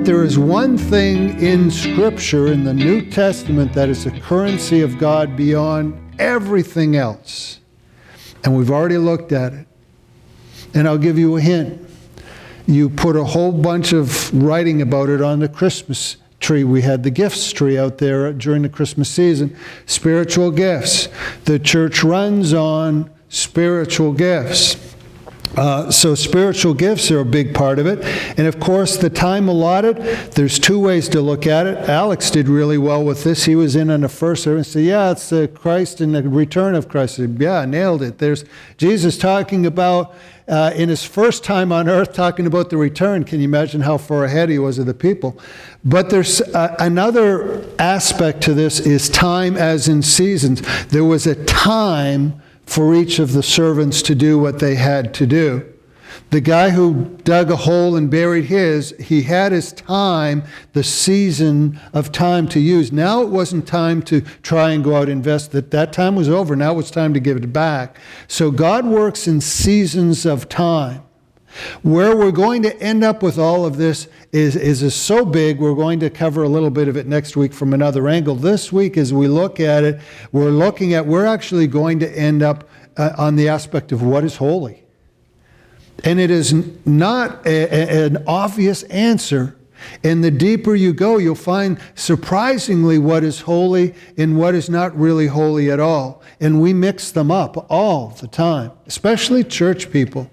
But there is one thing in Scripture, in the New Testament, that is the currency of God beyond everything else. And we've already looked at it. And I'll give you a hint. You put a whole bunch of writing about it on the Christmas tree. We had the gifts tree out there during the Christmas season. Spiritual gifts. The church runs on spiritual gifts. So spiritual gifts are a big part of it. And of course, the time allotted, there's two ways to look at it. Alex did really well with this. He was in on the first service and said, yeah, it's Christ and the return of Christ. I said, yeah, nailed it. There's Jesus talking about, in his first time on earth, talking about the return. Can you imagine how far ahead he was of the people? But there's another aspect to this is time as in seasons. There was a time for each of the servants to do what they had to do. The guy who dug a hole and buried he had his time, the season of time to use. Now it wasn't time to try and go out and invest. That time was over. Now it's time to give it back. So God works in seasons of time. Where we're going to end up with all of this is so big, we're going to cover a little bit of it next week from another angle. This week, as we look at it, we're actually going to end up on the aspect of what is holy. And it is not an obvious answer. And the deeper you go, you'll find surprisingly what is holy and what is not really holy at all. And we mix them up all the time, especially church people.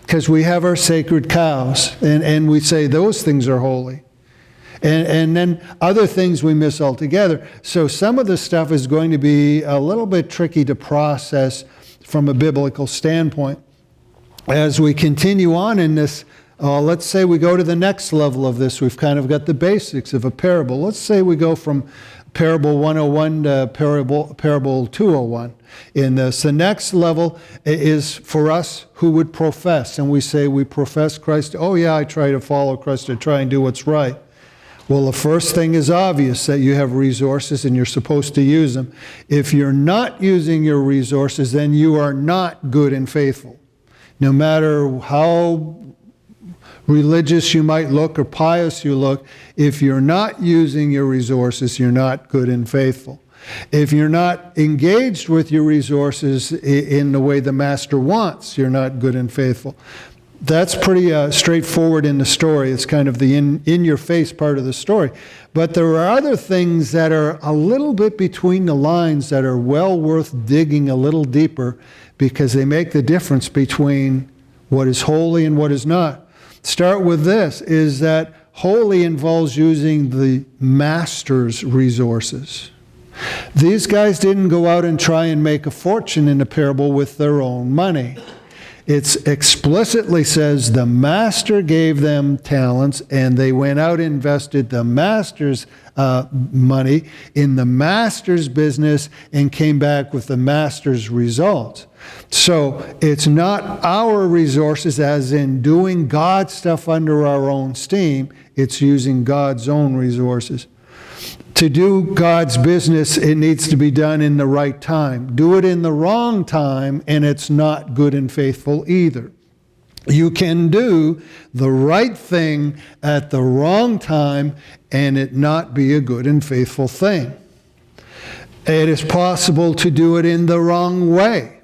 Because we have our sacred cows, and we say those things are holy. And then other things we miss altogether. So some of this stuff is going to be a little bit tricky to process from a biblical standpoint. As we continue on in this, let's say we go to the next level of this. We've kind of got the basics of a parable. Let's say we go from Parable 101 to Parable 201. In this, the next level is for us who would profess, and we say we profess Christ. Oh yeah, I try to follow Christ, I try and do what's right. Well, the first thing is obvious, that you have resources and you're supposed to use them. If you're not using your resources, then you are not good and faithful. No matter how religious you might look or pious you look, if you're not using your resources, you're not good and faithful. If you're not engaged with your resources in the way the master wants, you're not good and faithful. That's pretty straightforward in the story. It's kind of the in-your-face part of the story. But there are other things that are a little bit between the lines that are well worth digging a little deeper, because they make the difference between what is holy and what is not. Start with this, is that holy involves using the master's resources. These guys didn't go out and try and make a fortune in the parable with their own money. It explicitly says the master gave them talents, and they went out and invested the master's money in the master's business and came back with the master's results. So it's not our resources as in doing God's stuff under our own steam. It's using God's own resources. To do God's business, it needs to be done in the right time. Do it in the wrong time, and it's not good and faithful either. You can do the right thing at the wrong time and it not be a good and faithful thing. It is possible to do it in the wrong way.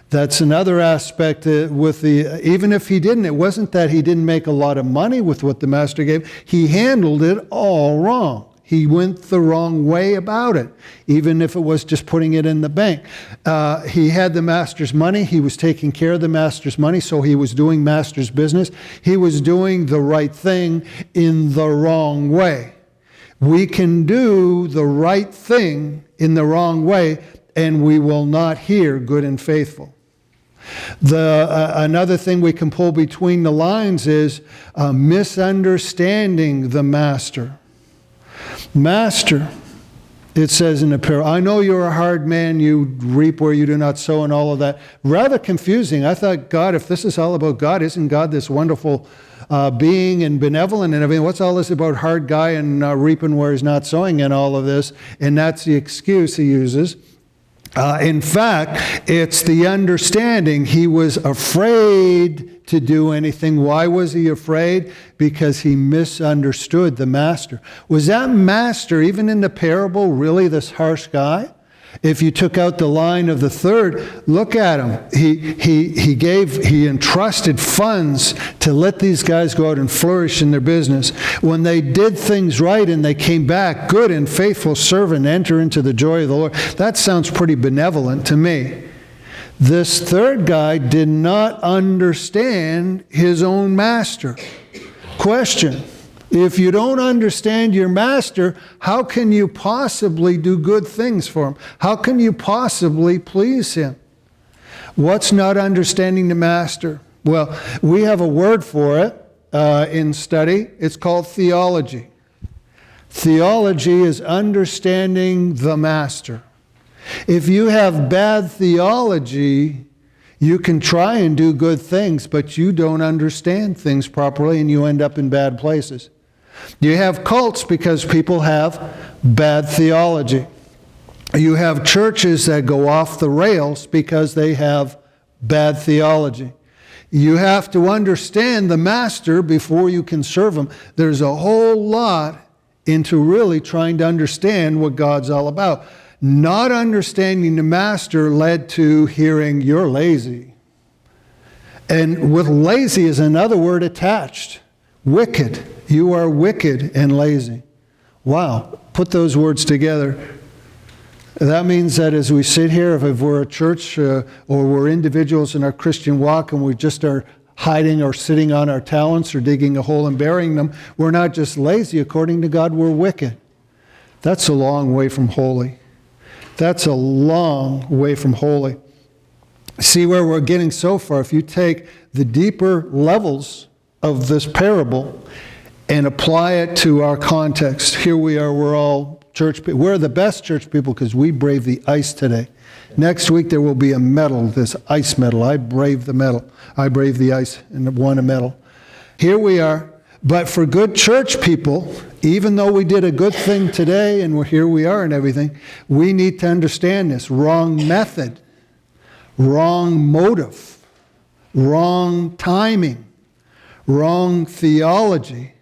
That's another aspect with even if he didn't, it wasn't that he didn't make a lot of money with what the master gave. He handled it all wrong. He went the wrong way about it, even if it was just putting it in the bank. He had the master's money. He was taking care of the master's money, so he was doing master's business. He was doing the right thing in the wrong way. We can do the right thing in the wrong way, and we will not hear good and faithful. Another thing we can pull between the lines is misunderstanding the master. Master, it says in the parable, I know you're a hard man, you reap where you do not sow, and all of that. Rather confusing. I thought, God, if this is all about God, isn't God this wonderful being and benevolent and everything? What's all this about hard guy and reaping where he's not sowing and all of this? And that's the excuse he uses. In fact, it's the understanding. He was afraid to do anything. Why was he afraid? Because he misunderstood the master. Was that master, even in the parable, really this harsh guy? If you took out the line of the third, look at him. He entrusted funds to let these guys go out and flourish in their business. When they did things right and they came back, good and faithful servant, enter into the joy of the Lord. That sounds pretty benevolent to me. This third guy did not understand his own master. Question. If you don't understand your master, how can you possibly do good things for him? How can you possibly please him? What's not understanding the master? Well, we have a word for it in study. It's called theology. Theology is understanding the master. If you have bad theology, you can try and do good things, but you don't understand things properly and you end up in bad places. You have cults because people have bad theology. You have churches that go off the rails because they have bad theology. You have to understand the master before you can serve him. There's a whole lot into really trying to understand what God's all about. Not understanding the master led to hearing, "You're lazy." And with lazy is another word attached. Wicked. You are wicked and lazy. Wow. Put those words together. That means that as we sit here, if we're a church or we're individuals in our Christian walk and we just are hiding or sitting on our talents or digging a hole and burying them, we're not just lazy. According to God, we're wicked. That's a long way from holy. That's a long way from holy. See where we're getting so far. If you take the deeper levels of this parable and apply it to our context. Here we are, we're all church people. We're the best church people because we brave the ice today. Next week there will be a medal, this ice medal. I braved the medal. I braved the ice and won a medal. Here we are. But for good church people, even though we did a good thing today and here we are and everything, we need to understand this. Wrong method, wrong motive, wrong timing, wrong theology,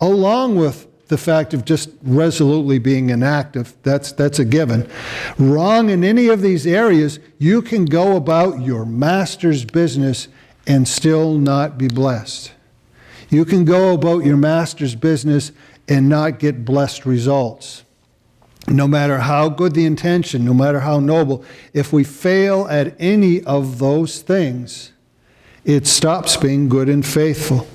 along with the fact of just resolutely being inactive. That's a given. Wrong in any of these areas, you can go about your master's business and still not be blessed. You can go about your master's business and not get blessed results. No matter how good the intention, no matter how noble, if we fail at any of those things, it stops being good and faithful.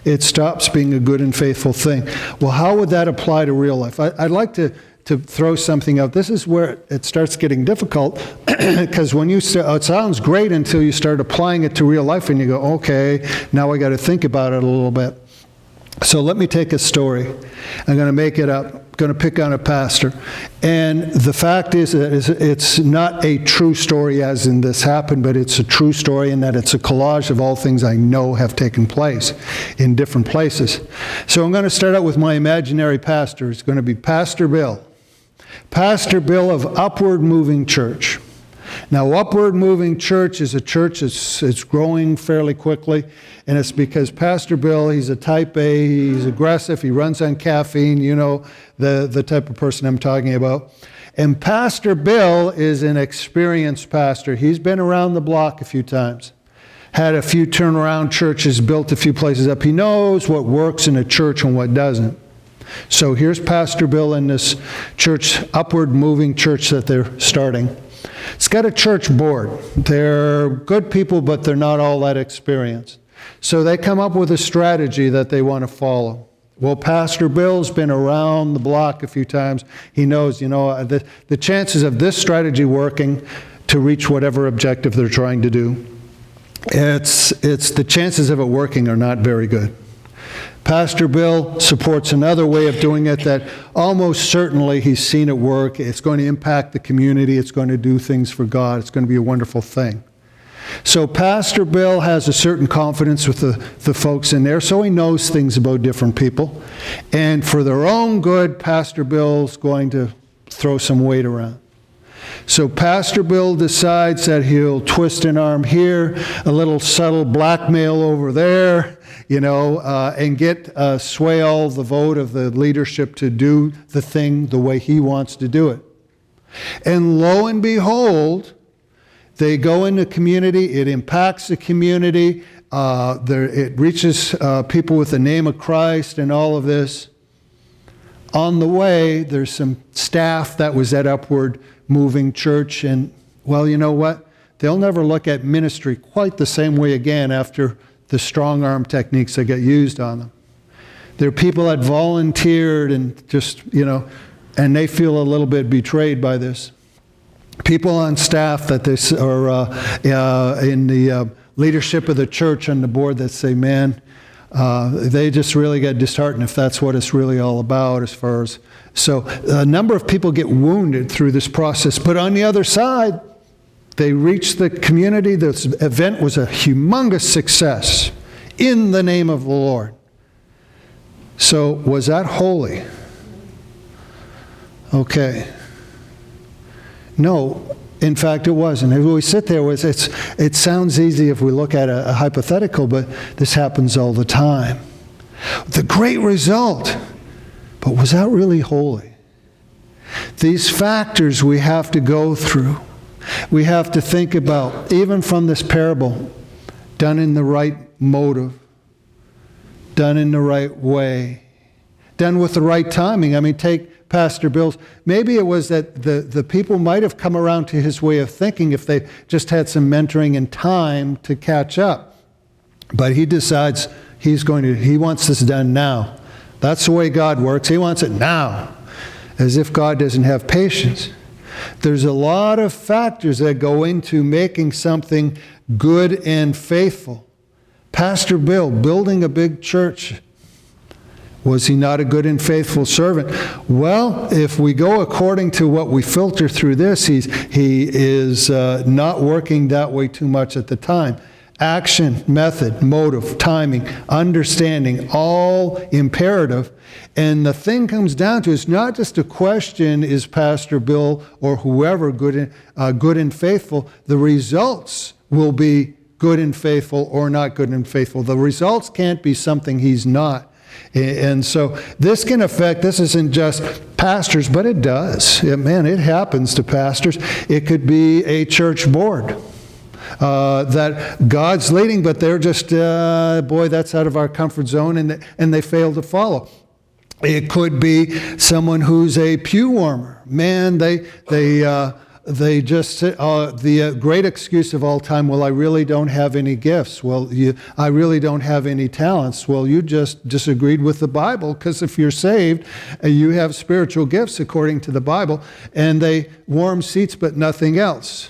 It stops being a good and faithful thing. Well, how would that apply to real life? I'd like to throw something out. This is where it starts getting difficult because when it sounds great until you start applying it to real life and you go, okay, now I got to think about it a little bit. So let me take a story. I'm going to make it up. I'm going to pick on a pastor. And the fact is that it's not a true story as in this happened, but it's a true story in that it's a collage of all things I know have taken place in different places. So I'm going to start out with my imaginary pastor. It's going to be Pastor Bill. Pastor Bill of Upward Moving Church. Now, Upward Moving Church is a church that's growing fairly quickly, and it's because Pastor Bill, he's a type A, he's aggressive, he runs on caffeine, you know, the type of person I'm talking about. And Pastor Bill is an experienced pastor. He's been around the block a few times, had a few turnaround churches, built a few places up. He knows what works in a church and what doesn't. So here's Pastor Bill in this church, Upward Moving Church that they're starting. It's got a church board. They're good people, but they're not all that experienced. So they come up with a strategy that they want to follow. Well, Pastor Bill's been around the block a few times. He knows, you know, the chances of this strategy working to reach whatever objective they're trying to do, it's the chances of it working are not very good. Pastor Bill supports another way of doing it that almost certainly he's seen it work. It's going to impact the community. It's going to do things for God. It's going to be a wonderful thing. So Pastor Bill has a certain confidence with the folks in there, so he knows things about different people. And for their own good, Pastor Bill's going to throw some weight around. So Pastor Bill decides that he'll twist an arm here, a little subtle blackmail over there, and sway all the vote of the leadership to do the thing the way he wants to do it. And lo and behold, they go into community, it impacts the community, it reaches people with the name of Christ and all of this. On the way, there's some staff that was at Upward Moving Church, and well, you know what? They'll never look at ministry quite the same way again after the strong arm techniques that get used on them. There are people that volunteered and just, and they feel a little bit betrayed by this. People on staff that are in the leadership of the church and the board that say, man, they just really get disheartened if that's what it's really all about as far as... So a number of people get wounded through this process. But on the other side, they reach the community. This event was a humongous success in the name of the Lord. So was that holy? Okay. No, in fact, it wasn't. If we sit there, it sounds easy if we look at a hypothetical, but this happens all the time. The great result, but was that really holy? These factors we have to go through. We have to think about, even from this parable, done in the right motive, done in the right way, done with the right timing. I mean, take Pastor Bill's. Maybe it was that the people might have come around to his way of thinking if they just had some mentoring and time to catch up. But he decides he wants this done now. That's the way God works. He wants it now, as if God doesn't have patience. There's a lot of factors that go into making something good and faithful. Pastor Bill, building a big church, was he not a good and faithful servant? Well, if we go according to what we filter through this, he is not working that way too much at the time. Action, method, motive, timing, understanding, all imperative. And the thing comes down to, it's not just a question, is Pastor Bill or whoever good and faithful? The results will be good and faithful or not good and faithful. The results can't be something he's not. And so this can affect, this isn't just pastors, but it does. It happens to pastors. It could be a church board. That God's leading, but they're just, boy, that's out of our comfort zone, and they fail to follow. It could be someone who's a pew warmer. Man, they just, the great excuse of all time, well, I really don't have any gifts. Well, I really don't have any talents. Well, you just disagreed with the Bible, because if you're saved, you have spiritual gifts according to the Bible, and they warm seats but nothing else.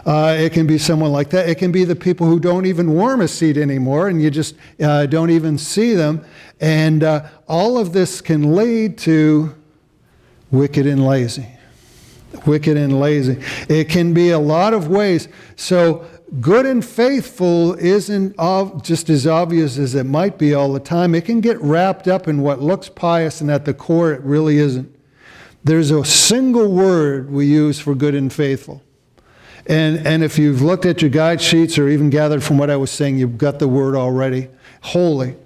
It can be someone like that. It can be the people who don't even warm a seat anymore, and you just don't even see them. And all of this can lead to wicked and lazy. Wicked and lazy. It can be a lot of ways. So good and faithful isn't just as obvious as it might be all the time. It can get wrapped up in what looks pious, and at the core it really isn't. There's a single word we use for good and faithful. And if you've looked at your guide sheets or even gathered from what I was saying, you've got the word already. Holy.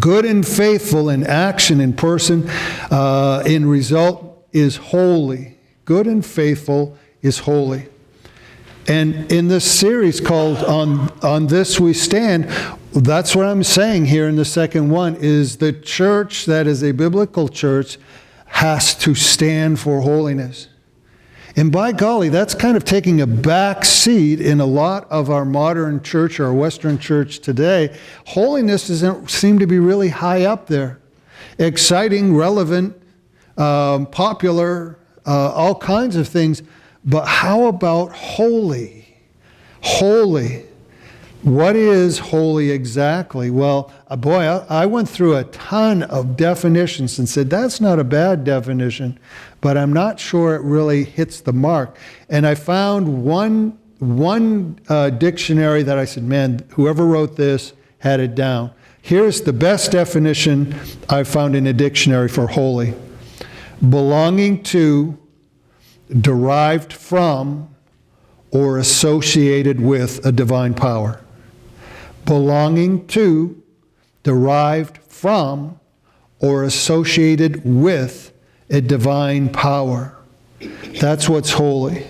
Good and faithful in action, in person, in result is holy. Good and faithful is holy. And in this series called On This We Stand, that's what I'm saying here in the second one, is the church that is a biblical church has to stand for holiness. And by golly, that's kind of taking a back seat in a lot of our modern church, our Western church today. Holiness doesn't seem to be really high up there. Exciting, relevant, popular, all kinds of things. But how about holy? Holy. What is holy exactly? Well, boy, I went through a ton of definitions and said, that's not a bad definition, but I'm not sure it really hits the mark. And I found one dictionary that I said, man, whoever wrote this had it down. Here's the best definition I found in a dictionary for holy. Belonging to, derived from or associated with a divine power. Belonging to, derived from, or associated with a divine power. That's what's holy.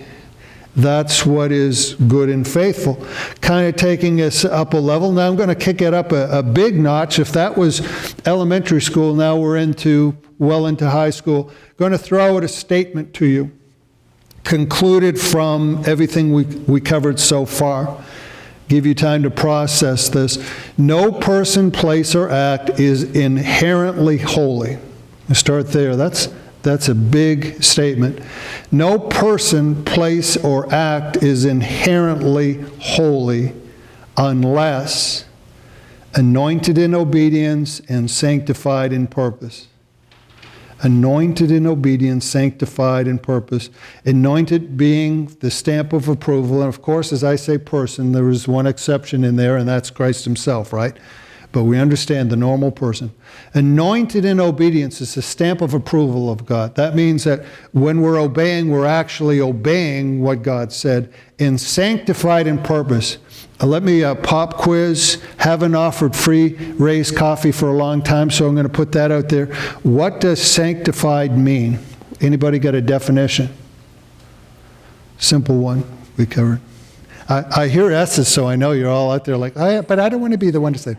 That's what is good and faithful. Kind of taking us up a level. Now I'm going to kick it up a big notch. If that was elementary school, now we're well into high school. Going to throw out a statement to you, concluded from everything we covered so far. Give you time to process this. No person, place, or act is inherently holy. Let's start there. That's a big statement. No person, place, or act is inherently holy unless anointed in obedience and sanctified in purpose. Anointed in obedience, sanctified in purpose. Anointed being the stamp of approval. And of course, as I say person, there is one exception in there, and that's Christ himself, right? But we understand the normal person. Anointed in obedience is the stamp of approval of God. That means that when we're obeying, we're actually obeying what God said. And sanctified in purpose. Let me pop quiz. Haven't offered free raised coffee for a long time, so I'm going to put that out there. What does sanctified mean? Anybody got a definition? Simple one we covered. I hear S's, so I know you're all out there like, but I don't want to be the one to say.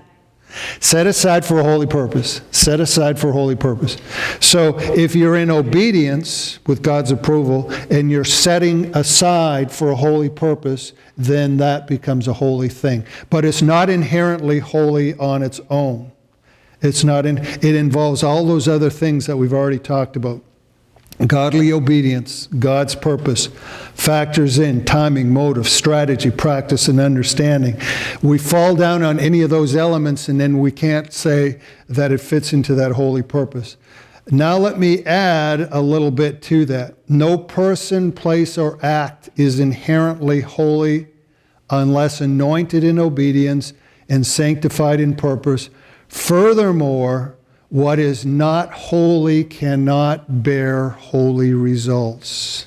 Set aside for a holy purpose. Set aside for a holy purpose. So if you're in obedience with God's approval and you're setting aside for a holy purpose, then that becomes a holy thing. But it's not inherently holy on its own. It involves all those other things that we've already talked about. Godly obedience, God's purpose, factors in timing, motive, strategy, practice, and understanding. We fall down on any of those elements and then we can't say that it fits into that holy purpose. Now let me add a little bit to that. No person, place, or act is inherently holy unless anointed in obedience and sanctified in purpose. Furthermore, what is not holy cannot bear holy results.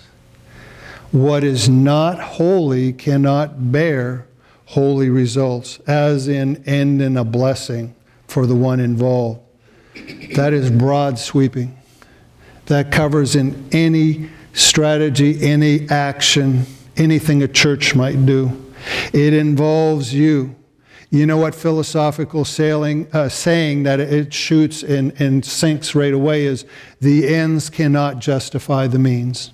What is not holy cannot bear holy results, as in end in a blessing for the one involved. That is broad sweeping. That covers in any strategy, any action, anything a church might do. It involves you. You know what philosophical saying that it shoots and sinks right away is, the ends cannot justify the means.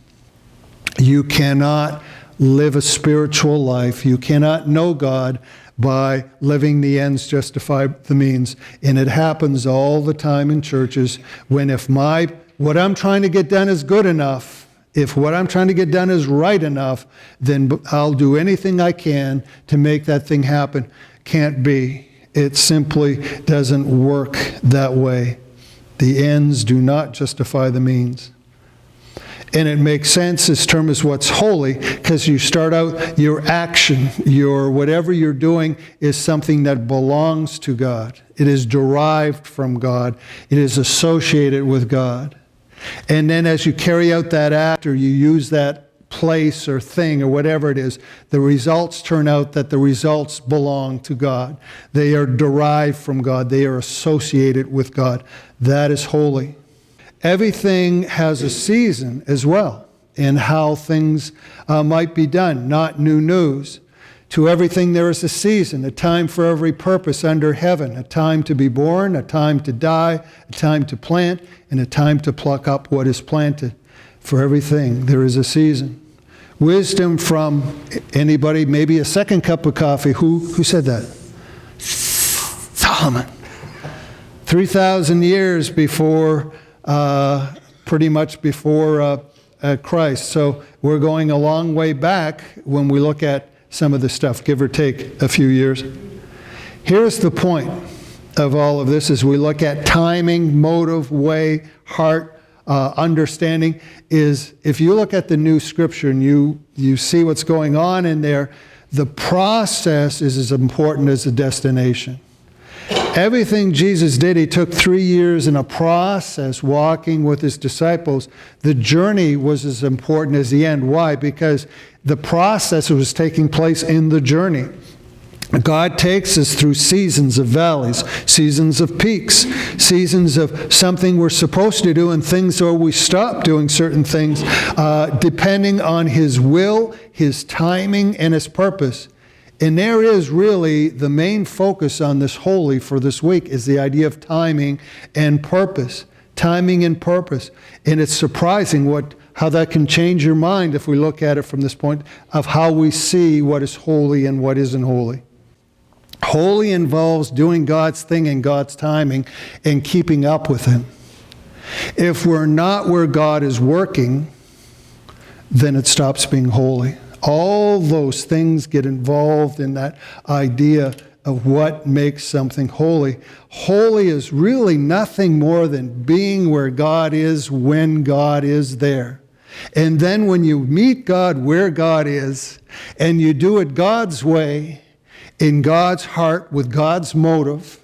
You cannot live a spiritual life. You cannot know God by living the ends justify the means. And it happens all the time in churches when what I'm trying to get done is good enough, if what I'm trying to get done is right enough, then I'll do anything I can to make that thing happen. Can't be. It simply doesn't work that way. The ends do not justify the means. And it makes sense, this term is what's holy, because you start out, your action, whatever you're doing is something that belongs to God. It is derived from God. It is associated with God. And then as you carry out that act or you use that place or thing or whatever it is, the results turn out that the results belong to God. They are derived from God. They are associated with God. That is holy. Everything has a season as well in how things might be done, not new news. To everything there is a season, a time for every purpose under heaven, a time to be born, a time to die, a time to plant, and a time to pluck up what is planted. For everything there is a season. Wisdom from anybody, maybe a second cup of coffee. Who said that? Solomon. 3,000 years before, pretty much before Christ. So we're going a long way back when we look at some of the stuff, give or take a few years. Here's the point of all of this as we look at timing, motive, way, heart, understanding, is if you look at the new scripture and you see what's going on in there, the process is as important as the destination. Everything Jesus did, he took 3 years in a process walking with his disciples. The journey was as important as the end. Why? Because the process was taking place in the journey. God takes us through seasons of valleys, seasons of peaks, seasons of something we're supposed to do and things where we stop doing certain things, depending on his will, his timing, and his purpose. And there is really the main focus on this holy for this week is the idea of timing and purpose. Timing and purpose. And it's surprising how that can change your mind if we look at it from this point of how we see what is holy and what isn't holy. Holy involves doing God's thing in God's timing and keeping up with him. If we're not where God is working, then it stops being holy. All those things get involved in that idea of what makes something holy. Holy is really nothing more than being where God is when God is there. And then when you meet God where God is, and you do it God's way, in God's heart, with God's motive,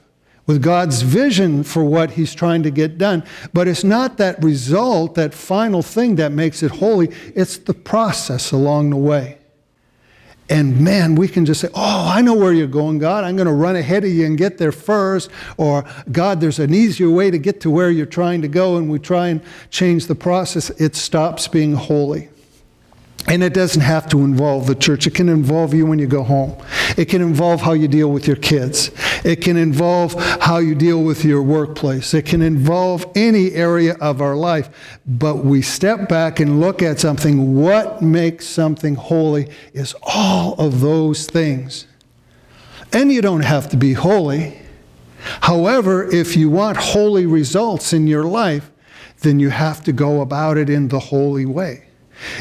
with God's vision for what he's trying to get done. But it's not that result, that final thing that makes it holy. It's the process along the way. And man, we can just say, oh, I know where you're going, God. I'm going to run ahead of you and get there first. Or, God, there's an easier way to get to where you're trying to go. And we try and change the process. It stops being holy. And it doesn't have to involve the church. It can involve you when you go home. It can involve how you deal with your kids. It can involve how you deal with your workplace. It can involve any area of our life. But we step back and look at something. What makes something holy is all of those things. And you don't have to be holy. However, if you want holy results in your life, then you have to go about it in the holy way.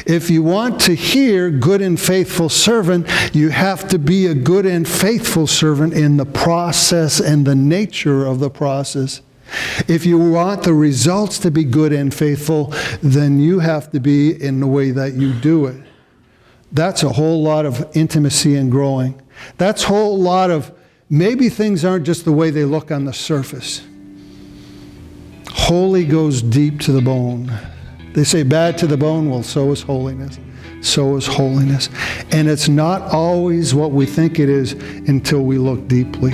If you want to hear good and faithful servant, you have to be a good and faithful servant in the process and the nature of the process. If you want the results to be good and faithful, then you have to be in the way that you do it. That's a whole lot of intimacy and growing. That's a whole lot of maybe things aren't just the way they look on the surface. Holy goes deep to the bone. They say bad to the bone, well, so is holiness. So is holiness. And it's not always what we think it is until we look deeply.